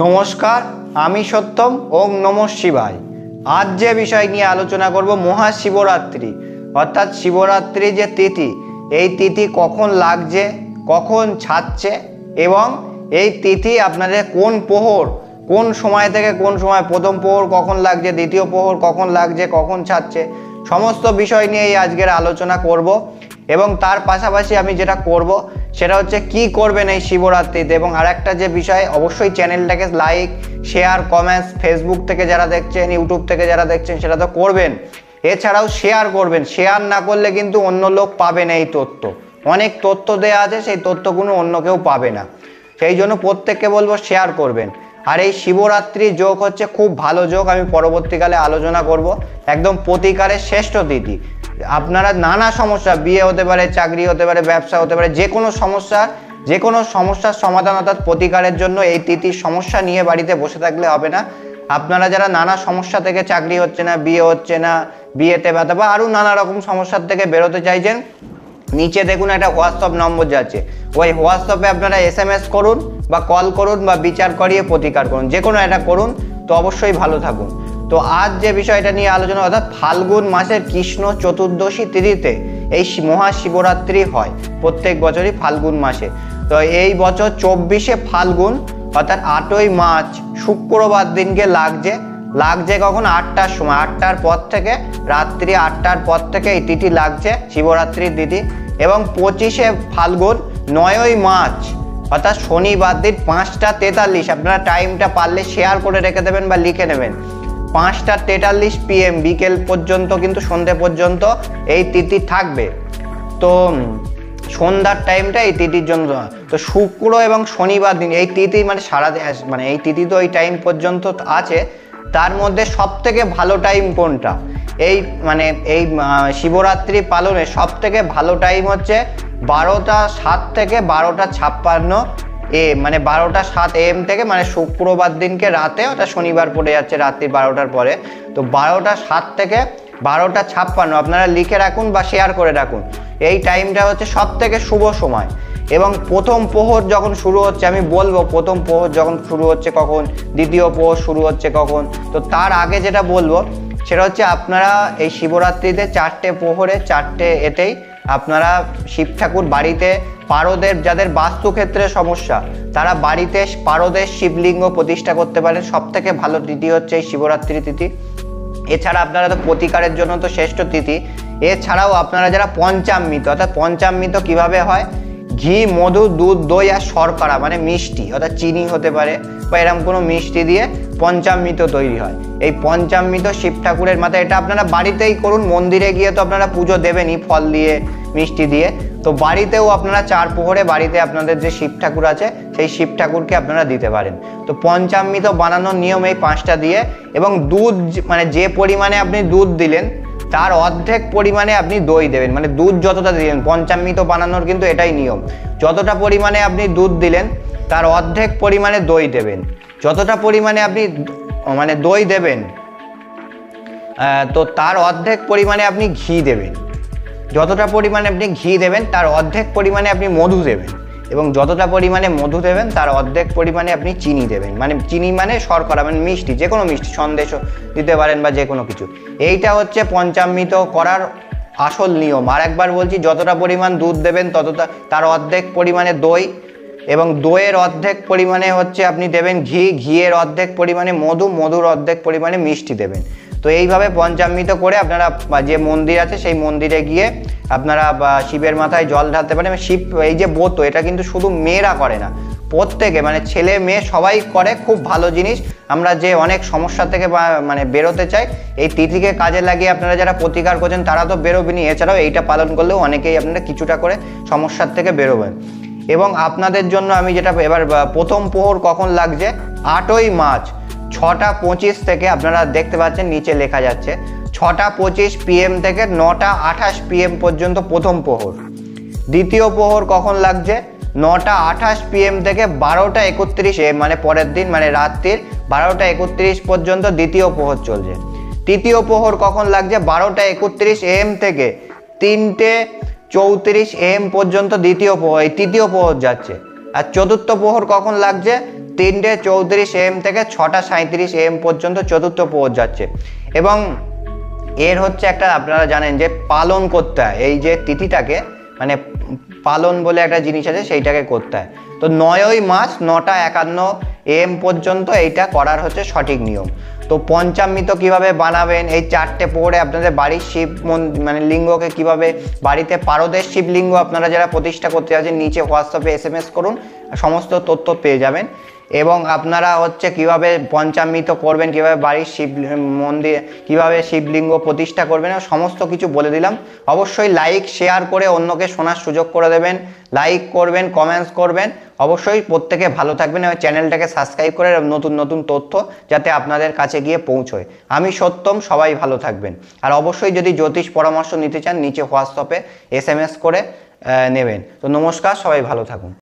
নমস্কার, আমি সত্যম। ওং নমঃ শিবায়। আজ যে বিষয় নিয়ে আলোচনা করব মহাশিবরাত্রি, অর্থাৎ শিবরাত্রি যে তিথি, এই তিথি কখন লাগছে, কখন ছাড়ছে এবং এই তিথি আপনাদের কোন প্রহর, কোন সময় থেকে কোন সময়, প্রথম প্রহর কখন লাগছে, দ্বিতীয় প্রহর কখন লাগছে, কখন ছাড়ছে, সমস্ত বিষয় নিয়ে আজকের আলোচনা করব। এবং তার পাশাপাশি আমি যেটা করব সেটা হচ্ছে কি করবেন এই শিবরাত্রিতে। এবং আরেকটা যে বিষয়, অবশ্যই চ্যানেলটাকে লাইক, শেয়ার, কমেন্টস, ফেসবুক থেকে যারা দেখছেন, ইউটিউব থেকে যারা দেখছেন সেটা তো করবেন। এছাড়াও শেয়ার করবেন, শেয়ার না করলে কিন্তু অন্য লোক পাবে না এই তথ্য। অনেক তথ্য দেওয়া আছে, সেই তথ্যগুলো অন্য কেউ পাবে না। সেই জন্য প্রত্যেককে বলবো শেয়ার করবেন। আর এই শিবরাত্রি যোগ হচ্ছে খুব ভালো যোগ, আমি পরবর্তীকালে আলোচনা করব। একদম প্রতিকারের শ্রেষ্ঠ তিথি। আপনারা নানা সমস্যা, বিয়ে হতে পারে, চাকরি হতে পারে, ব্যবসা হতে পারে, যে কোনো সমস্যার সমাধান অর্থাৎ প্রতিকারের জন্য এই তিথির সমস্যা নিয়ে বাড়িতে বসে থাকলে হবে না। আপনারা যারা নানা সমস্যা থেকে, চাকরি হচ্ছে না, বিয়ে হচ্ছে না, বিয়েতে ব্যথা বা আরও নানা রকম সমস্যার থেকে বেরোতে চাইছেন, নিচে দেখুন একটা হোয়াটসঅ্যাপ নম্বর যাচ্ছে, ওই হোয়াটসঅ্যাপে আপনারা SMS করুন বা কল করুন বা বিচার করিয়ে প্রতিকার করুন, যে কোনো একটা করুন, তো অবশ্যই ভালো থাকুন। তো আজ যে বিষয়টা নিয়ে আলোচনা, অর্থাৎ ফাল্গুন মাসের কৃষ্ণ চতুর্দশী তিথিতে এই মহাশিবরাত্রি হয় প্রত্যেক বছরই ফাল্গুন মাসে। তো এই বছর 24শে ফাল্গুন অর্থাৎ 8ই মার্চ শুক্রবার দিনকে লাগছে কখন? 8টার সময়, 8টার পর থেকে, রাত্রি 8টার পর থেকে এই তিথি লাগছে, শিবরাত্রির তিথি। এবং 25শে ফাল্গুন 9ই মার্চ অর্থাৎ শনিবার দিন 5টা 43, আপনারা টাইমটা পারলে শেয়ার করে রেখে দেবেন বা লিখে নেবেন। 5টা 43 PM বিকেল পর্যন্ত, কিন্তু সন্ধ্যে পর্যন্ত এই তিথি থাকবে। তো সন্ধ্যার টাইমটা এই তিথির জন্য। তো শুক্র এবং শনিবার দিন এই তিথি মানে এই তিথি তো এই টাইম পর্যন্ত আছে, তার মধ্যে সব থেকে ভালো টাইম কোনটা? এই শিবরাত্রি পালনে সব থেকে ভালো টাইম হচ্ছে 12টা 7 থেকে 12টা 56 মানে 12টা 7 AM থেকে, মানে শুক্রবার দিনকে রাতে, ওটা শনিবার পড়ে যাচ্ছে রাত্রি 12টার পরে। তো 12টা 7 থেকে 12টা 56 আপনারা লিখে রাখুন বা শেয়ার করে রাখুন। এই টাইমটা হচ্ছে সব থেকে শুভ সময়। এবং প্রথম প্রহর যখন শুরু হচ্ছে, আমি বলবো প্রথম প্রহর যখন শুরু হচ্ছে কখন, দ্বিতীয় প্রহর শুরু হচ্ছে কখন। তো তার আগে যেটা বলবো সেটা হচ্ছে, আপনারা এই শিবরাত্রিতে 4টে প্রহরে 4টে এতেই আপনারা শিব ঠাকুর বাড়িতে, পারদের যাদের বাস্তুক্ষেত্রে সমস্যা, তারা বাড়িতে পারদের শিবলিঙ্গ প্রতিষ্ঠা করতে পারেন। সব থেকে ভালো তিথি হচ্ছে এই শিবরাত্রি তিথি। এছাড়া আপনারা তো প্রতিকারের জন্য তো শ্রেষ্ঠ তিথি। এছাড়াও আপনারা যারা পঞ্চামৃত, অর্থাৎ পঞ্চামৃত কিভাবে হয়? ঘি, মধু, দুধ, দই আর শর্করা মানে মিষ্টি, অর্থাৎ চিনি হতে পারে বা এরকম কোনো মিষ্টি দিয়ে পঞ্চামৃত তৈরি হয়। এই পঞ্চামৃত শিব ঠাকুরের মাথায়, এটা আপনারা বাড়িতেই করুন। মন্দিরে গিয়ে তো আপনারা পুজো দেবেনই ফল দিয়ে, মিষ্টি দিয়ে। তো বাড়িতেও আপনারা 4 প্রহরে বাড়িতে আপনাদের যে শিব ঠাকুর আছে সেই শিব ঠাকুরকে আপনারা দিতে পারেন। তো পঞ্চামৃত বানানোর নিয়ম এই 5টা দিয়ে, এবং দুধ, মানে যে পরিমাণে আপনি দুধ দিলেন তার অর্ধেক পরিমাণে আপনি দই দেবেন। মানে দুধ যতটা দিলেন, পঞ্চামৃত বানানোর কিন্তু এটাই নিয়ম, যতটা পরিমাণে আপনি দুধ দিলেন তার অর্ধেক পরিমাণে দই দেবেন। যতটা পরিমাণে আপনি দই দেবেন, তো তার অর্ধেক পরিমাণে আপনি ঘি দেবেন। যতটা পরিমাণে আপনি ঘি দেবেন তার অর্ধেক পরিমাণে আপনি মধু দেবেন, এবং যতটা পরিমাণে মধু দেবেন তার অর্ধেক পরিমাণে আপনি চিনি দেবেন। মানে চিনি মানে শর্করা, মানে মিষ্টি, যে কোনো মিষ্টি, সন্দেশও দিতে পারেন বা যে কোনো কিছু। এইটা হচ্ছে পঞ্চামৃত করার আসল নিয়ম। আর একবার বলছি, যতটা পরিমাণ দুধ দেবেন ততটা, তার অর্ধেক পরিমাণে দই, এবং দইয়ের অর্ধেক পরিমাণে হচ্ছে আপনি দেবেন ঘি, ঘিয়ের অর্ধেক পরিমাণে মধু, মধুর অর্ধেক পরিমাণে মিষ্টি দেবেন। তো এইভাবে পঞ্চামৃত করে আপনারা যে মন্দির আছে সেই মন্দিরে গিয়ে আপনারা শিবের মাথায় জল ঢালতে পারেন। শিব, এই যে ব্রত, এটা কিন্তু শুধু মেয়েরা করে না, প্রত্যেকে, মানে ছেলে মেয়ে সবাই করে। খুব ভালো জিনিস। আমরা যে অনেক সমস্যা থেকে বেরোতে চাই, এই তিথিকে কাজে লাগিয়ে আপনারা যারা প্রতিকার করছেন তারা তো বেরোবেনই, এছাড়াও এইটা পালন করলেও অনেকেই আপনারা কিছুটা করে সমস্যার থেকে বেরোবেন। এবং আপনাদের জন্য আমি যেটা, এবার প্রথম প্রহর কখন লাগছে? 8ই মার্চ 6টা 25 থেকে, আপনারা দেখতে পাচ্ছেন নিচে লেখা যাচ্ছে 6টা 25 PM থেকে 9টা 28 PM পর্যন্ত প্রথম প্রহর। দ্বিতীয় প্রহর কখন লাগছে? 9টা 28 PM থেকে 12টা 31 AM, মানে পরের দিন, মানে রাত্রির 12টা 31 পর্যন্ত দ্বিতীয় প্রহর চলছে। তৃতীয় প্রহর কখন লাগছে? 12টা 31 AM থেকে 3টে 34 AM পর্যন্ত দ্বিতীয় প্রহর, এই তৃতীয় প্রহর যাচ্ছে। আর চতুর্থ প্রহর কখন লাগছে? 3:34 AM থেকে 6:37 AM পর্যন্ত চতুর্থ প্রহর যাচ্ছে। এবং এর হচ্ছে একটা আপনারা জানেন যে পালন করতে হয়, এই যে তিথিটাকে মানে পালন বলে একটা জিনিস আছে, সেইটাকে করতে হয়। তো 9ই মার্চ 9:51 AM পর্যন্ত এইটা করার হচ্ছে সঠিক নিয়ম। তো পঞ্চামৃত কিভাবে বানাবেন, এই 4টে প্রহরে আপনাদের বাড়ির শিব মানে লিঙ্গকে কিভাবে বাড়িতে পারদের শিবলিঙ্গ আপনারা যারা প্রতিষ্ঠা করতে আছেন, নিচে হোয়াটসঅ্যাপে SMS করুন, সমস্ত তথ্য পেয়ে যাবেন। এবং আপনারা হচ্ছে কিভাবে পঞ্চামৃত করবেন, কিভাবে বাড়ির শিব মন্দির কিভাবে শিবলিঙ্গ প্রতিষ্ঠা করবেন, সমস্ত কিছু বলে দিলাম। অবশ্যই লাইক শেয়ার করে অন্যকে শোনার সুযোগ করে দেবেন, লাইক করবেন, কমেন্টস করবেন। অবশ্যই প্রত্যেকে ভালো থাকবেন এবং চ্যানেলটাকে সাবস্ক্রাইব করে নতুন নতুন তথ্য যাতে আপনাদের কাছে গিয়ে পৌঁছয়। আমি সত্যম, সবাই ভালো থাকবেন। আর অবশ্যই যদি জ্যোতিষ পরামর্শ নিতে চান, নিচে হোয়াটসঅ্যাপে SMS করে নেবেন। তো নমস্কার, সবাই ভালো থাকুন।